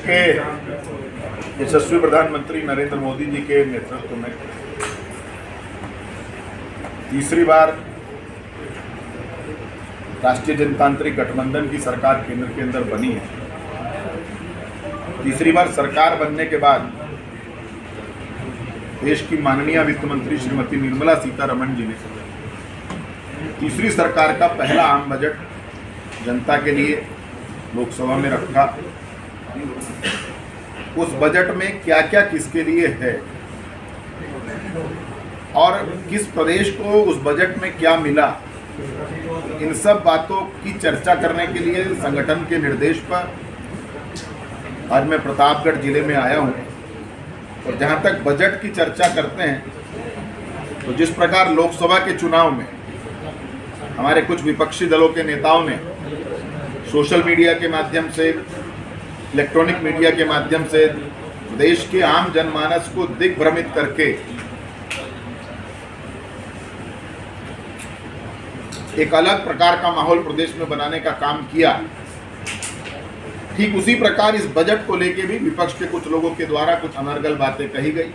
के यशस्वी प्रधानमंत्री नरेंद्र मोदी जी के नेतृत्व में तीसरी बार राष्ट्रीय जनतांत्रिक गठबंधन की सरकार केंद्र के अंदर बनी है। तीसरी बार सरकार बनने के बाद देश की माननीय वित्त मंत्री श्रीमती निर्मला सीतारमण जी ने तीसरी सरकार का पहला आम बजट जनता के लिए लोकसभा में रखा। उस बजट में क्या क्या किसके लिए है और किस प्रदेश को उस बजट में क्या मिला, इन सब बातों की चर्चा करने के लिए संगठन के निर्देश पर आज मैं प्रतापगढ़ जिले में आया हूं। और जहां तक बजट की चर्चा करते हैं तो जिस प्रकार लोकसभा के चुनाव में हमारे कुछ विपक्षी दलों के नेताओं ने सोशल मीडिया के माध्यम से, इलेक्ट्रॉनिक मीडिया के माध्यम से देश के आम जनमानस को दिग्भ्रमित करके एक अलग प्रकार का माहौल प्रदेश में बनाने का काम किया, ठीक उसी प्रकार इस बजट को लेके भी विपक्ष के कुछ लोगों के द्वारा कुछ अनर्गल बातें कही गई।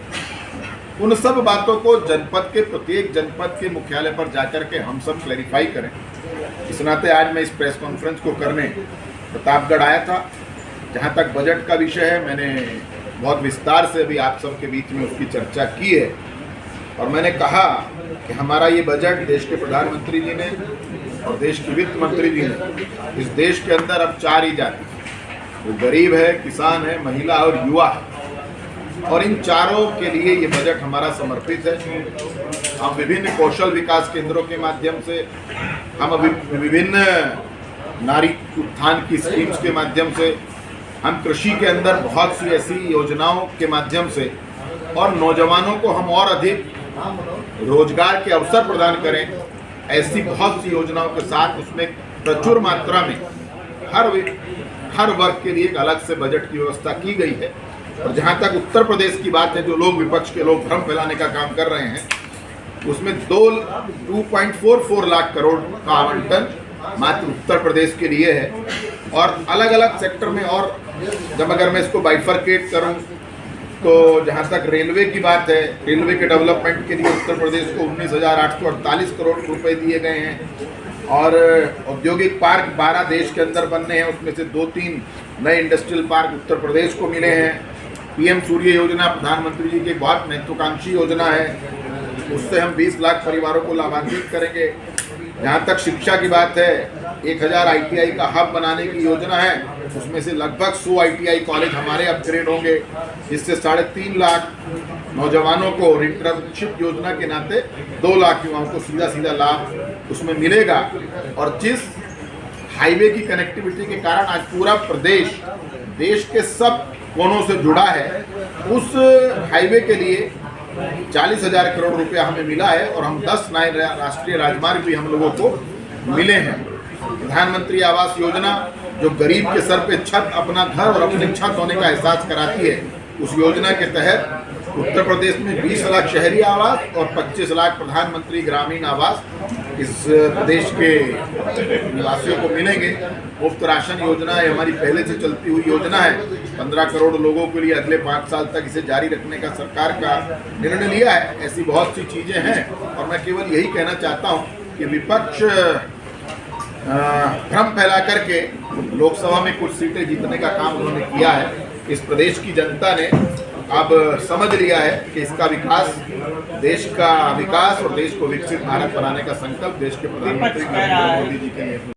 उन सब बातों को जनपद के प्रत्येक जनपद के मुख्यालय पर जाकर के हम सब क्लैरिफाई करें। इस नाते आज मैं इस प्रेस कॉन्फ्रेंस को करने प्रतापगढ़ आया था। जहां तक बजट का विषय है, मैंने बहुत विस्तार से अभी आप सबके बीच में उसकी चर्चा की है और मैंने कहा कि हमारा ये बजट देश के प्रधानमंत्री जी ने और देश के वित्त मंत्री जी ने इस देश के अंदर अब चार ही जाति, वो गरीब है, किसान है, महिला और युवा है, और इन चारों के लिए ये बजट हमारा समर्पित है। हम विभिन्न कौशल विकास केंद्रों के माध्यम से, हम विभिन्न नारी उत्थान की स्कीम्स के माध्यम से, हम कृषि के अंदर बहुत सी ऐसी योजनाओं के माध्यम से और नौजवानों को हम और अधिक रोजगार के अवसर प्रदान करें, ऐसी बहुत सी योजनाओं के साथ उसमें प्रचुर मात्रा में हर वर्ग के लिए एक अलग से बजट की व्यवस्था की गई है। और जहां तक उत्तर प्रदेश की बात है, जो लोग विपक्ष के लोग भ्रम फैलाने का काम कर रहे हैं, उसमें 2.44 लाख करोड़ का आवंटन मात्र उत्तर प्रदेश के लिए है। और अलग अलग सेक्टर में, और जब अगर मैं इसको बाइफरकेट करूं तो जहां तक रेलवे की बात है, रेलवे के डेवलपमेंट के लिए उत्तर प्रदेश को 19,848 करोड़ रुपए दिए गए हैं। और औद्योगिक पार्क 12 देश के अंदर बनने हैं, उसमें से 2-3 नए इंडस्ट्रियल पार्क उत्तर प्रदेश को मिले हैं। पीएम सूर्य योजना प्रधानमंत्री जी की बहुत महत्वाकांक्षी योजना है, उससे हम 20 लाख परिवारों को लाभान्वित करेंगे। जहाँ तक शिक्षा की बात है, 1000 ITI का हब बनाने की योजना है, उसमें से लगभग 100 ITI कॉलेज हमारे अपग्रेड होंगे, जिससे 3.5 लाख नौजवानों को इंटर्नशिप योजना के नाते 2 लाख युवाओं को सीधा लाभ उसमें मिलेगा। और जिस हाईवे की कनेक्टिविटी के कारण आज पूरा प्रदेश देश के सब कोनों से जुड़ा है, उस हाईवे के लिए 40,000 करोड़ रुपया हमें मिला है और हम 10 नए राष्ट्रीय राजमार्ग भी हम लोगों को मिले हैं। प्रधानमंत्री आवास योजना जो गरीब के सर पे छत, अपना घर और अपनी छत होने का एहसास कराती है, उस योजना के तहत उत्तर प्रदेश में 20 लाख शहरी आवास और 25 लाख प्रधानमंत्री ग्रामीण आवास इस प्रदेश के निवासियों को मिलेंगे। मुफ्त राशन योजना है, हमारी पहले से चलती हुई योजना है। 15 करोड़ लोगों के लिए अगले 5 साल तक इसे जारी रखने का सरकार का निर्णय लिया है। ऐसी बहुत सी चीज़ें हैं और मैं केवल यही कहना चाहता हूँ कि विपक्ष भ्रम फैला करके लोकसभा में कुछ सीटें जीतने का काम उन्होंने किया है। इस प्रदेश की जनता ने अब समझ लिया है कि इसका विकास, देश का विकास और देश को विकसित भारत बनाने का संकल्प देश के प्रधानमंत्री नरेंद्र मोदी जी के नेतृत्व